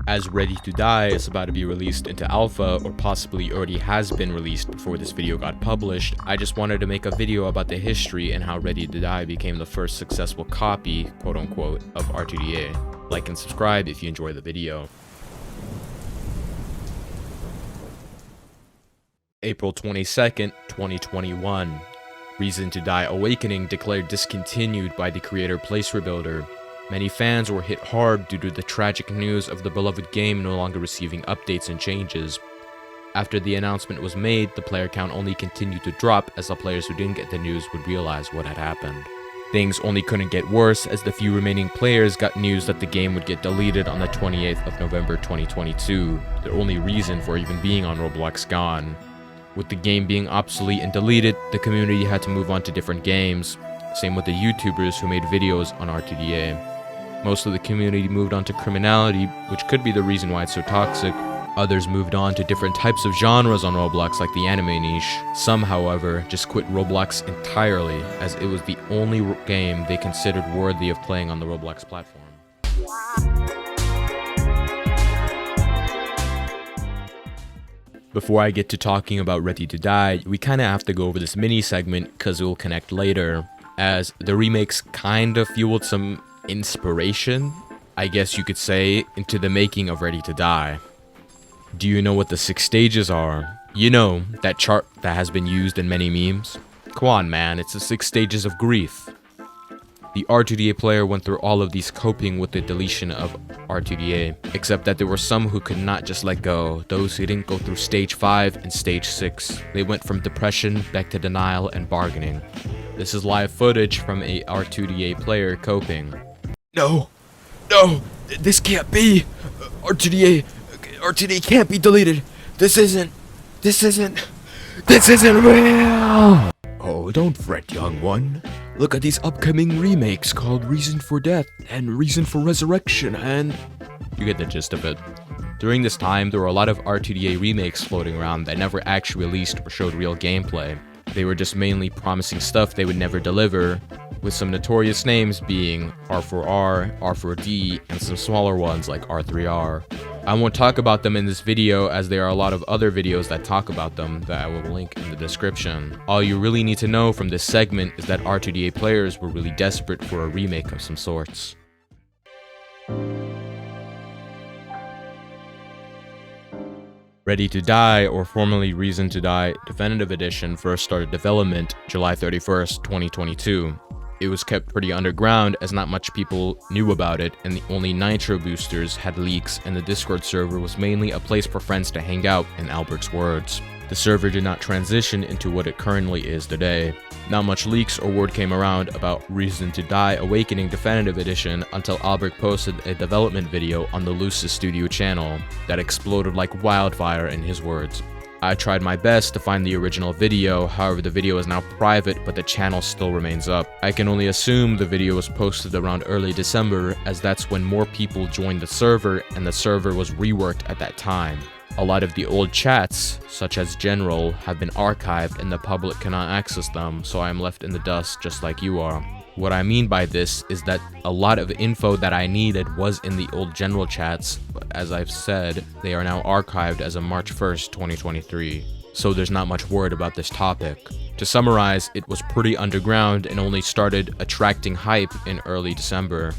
As Ready to Die is about to be released into alpha, or possibly already has been released before this video got published, I just wanted to make a video about the history and how Ready to Die became the first successful copy, quote unquote, of R2DA. Like and subscribe if you enjoy the video. April 22nd, 2021. Reason to Die Awakening declared discontinued by the creator Place Rebuilder. Many fans were hit hard due to the tragic news of the beloved game no longer receiving updates and changes. After the announcement was made, the player count only continued to drop as the players who didn't get the news would realize what had happened. Things only couldn't get worse as the few remaining players got news that the game would get deleted on the 28th of November 2022, their only reason for even being on Roblox gone. With the game being obsolete and deleted, the community had to move on to different games. Same with the YouTubers who made videos on R2DA. Most of the community moved on to criminality, which could be the reason why it's so toxic. Others moved on to different types of genres on Roblox, like the anime niche. Some, however, just quit Roblox entirely, as it was the only game they considered worthy of playing on the Roblox platform. Before I get to talking about Ready to Die, we kinda have to go over this mini segment because it will connect later, as the remakes kinda fueled some inspiration, I guess you could say, into the making of Ready to Die. Do you know what the 6 stages are? You know, that chart that has been used in many memes? Come on man, it's the 6 stages of grief. The R2DA player went through all of these coping with the deletion of R2DA, except that there were some who could not just let go, those who didn't go through stage 5 and stage 6. They went from depression back to denial and bargaining. This is live footage from a R2DA player coping. No, this can't be. R2DA can't be deleted. This isn't real. Oh, don't fret, young one. Look at these upcoming remakes called Reason for Death and Reason for Resurrection, and you get the gist of it. During this time, there were a lot of R2DA remakes floating around that never actually released or showed real gameplay. They were just mainly promising stuff they would never deliver, with some notorious names being R4R, R4D, and some smaller ones like R3R. I won't talk about them in this video as there are a lot of other videos that talk about them that I will link in the description. All you really need to know from this segment is that R2DA players were really desperate for a remake of some sorts. Ready to Die, or formerly Reason to Die Definitive Edition, first started development July 31st, 2022. It was kept pretty underground as not much people knew about it, and the only Nitro boosters had leaks, and the Discord server was mainly a place for friends to hang out, in Albert's words. The server did not transition into what it currently is today. Not much leaks or word came around about Reason to Die Awakening Definitive Edition until Albert posted a development video on the Lucis Studio channel that exploded like wildfire, in his words. I tried my best to find the original video, however the video is now private but the channel still remains up. I can only assume the video was posted around early December, as that's when more people joined the server and the server was reworked at that time. A lot of the old chats, such as General, have been archived and the public cannot access them, so I am left in the dust just like you are. What I mean by this is that a lot of info that I needed was in the old general chats, but as I've said, they are now archived as of March 1st, 2023, so there's not much word about this topic. To summarize, it was pretty underground and only started attracting hype in early December.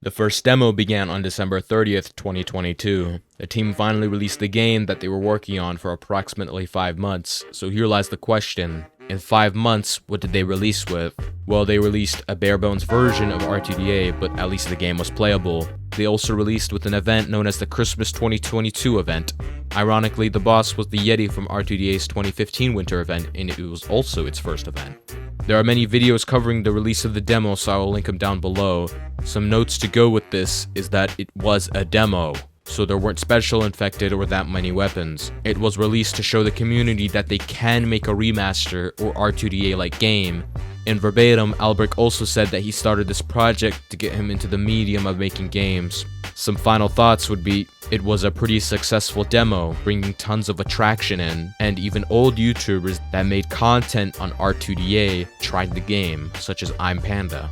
The first demo began on December 30th, 2022. The team finally released the game that they were working on for approximately 5 months, so here lies the question. In 5 months, what did they release with? Well, they released a bare-bones version of R2DA, but at least the game was playable. They also released with an event known as the Christmas 2022 event. Ironically, the boss was the Yeti from R2DA's 2015 winter event, and it was also its first event. There are many videos covering the release of the demo, so I will link them down below. Some notes to go with this is that it was a demo, so there weren't special infected or that many weapons. It was released to show the community that they can make a remaster or R2DA-like game, In verbatim, Albrecht also said that he started this project to get him into the medium of making games. Some final thoughts would be, it was a pretty successful demo, bringing tons of attraction in, and even old YouTubers that made content on R2DA tried the game, such as I'm Panda.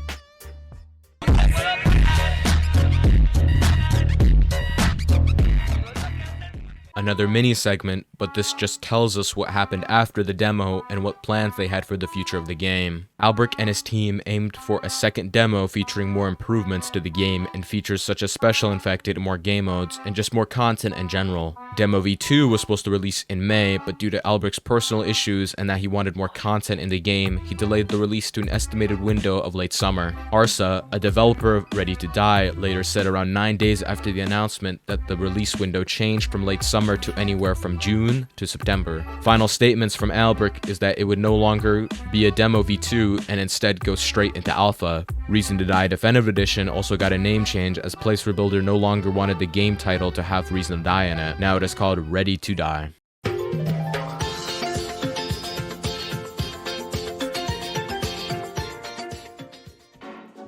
Another mini segment, but this just tells us what happened after the demo and what plans they had for the future of the game. Albrecht and his team aimed for a second demo featuring more improvements to the game and features such as special infected, more game modes, and just more content in general. Demo V2 was supposed to release in May, but due to Albrecht's personal issues and that he wanted more content in the game, he delayed the release to an estimated window of late summer. Arsa, a developer of Ready to Die, later said around 9 days after the announcement that the release window changed from late summer to anywhere from June to September. Final statements from Albrecht is that it would no longer be a demo V2 and instead go straight into alpha. Reason to Die Definitive Edition also got a name change as Place Rebuilder no longer wanted the game title to have Reason to Die in it. Now it is called Ready to Die.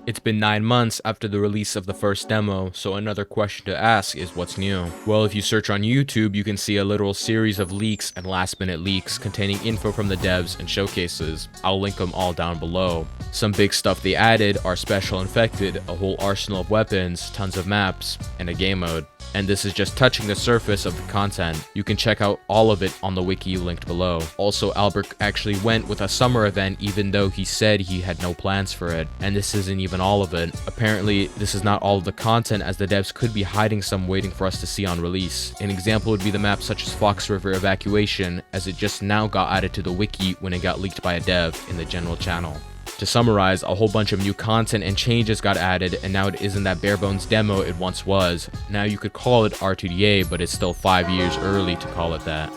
It's been 9 months after the release of the first demo, so another question to ask is what's new? Well, if you search on YouTube, you can see a literal series of leaks and last-minute leaks containing info from the devs and showcases. I'll link them all down below. Some big stuff they added are Special Infected, a whole arsenal of weapons, tons of maps, and a game mode. And this is just touching the surface of the content. You can check out all of it on the wiki linked below. Also, Albrecht actually went with a summer event even though he said he had no plans for it. And this isn't even all of it. Apparently, this is not all of the content as the devs could be hiding some waiting for us to see on release. An example would be the map such as Fox River Evacuation, as it just now got added to the wiki when it got leaked by a dev in the general channel. To summarize, a whole bunch of new content and changes got added, and now it isn't that bare bones demo it once was. Now you could call it R2DA, but it's still 5 years early to call it that.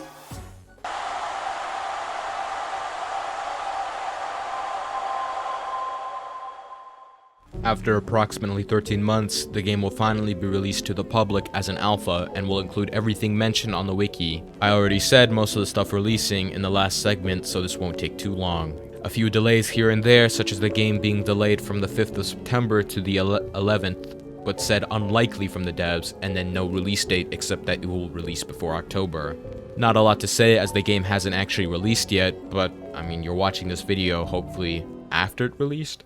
After approximately 13 months, the game will finally be released to the public as an alpha and will include everything mentioned on the wiki. I already said most of the stuff releasing in the last segment, so this won't take too long. A few delays here and there, such as the game being delayed from the 5th of September to the 11th, but said unlikely from the devs, and then no release date except that it will release before October. Not a lot to say as the game hasn't actually released yet, but I mean, you're watching this video hopefully after it released.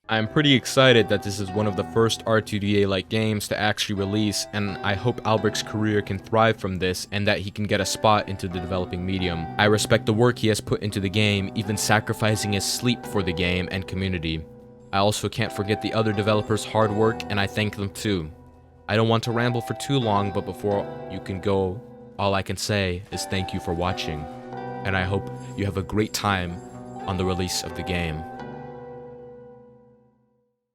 I'm pretty excited that this is one of the first R2DA-like games to actually release, and I hope Albrecht's career can thrive from this and that he can get a spot into the developing medium. I respect the work he has put into the game, even sacrificing his sleep for the game and community. I also can't forget the other developers' hard work, and I thank them too. I don't want to ramble for too long, but before you can go, all I can say is thank you for watching, and I hope you have a great time on the release of the game.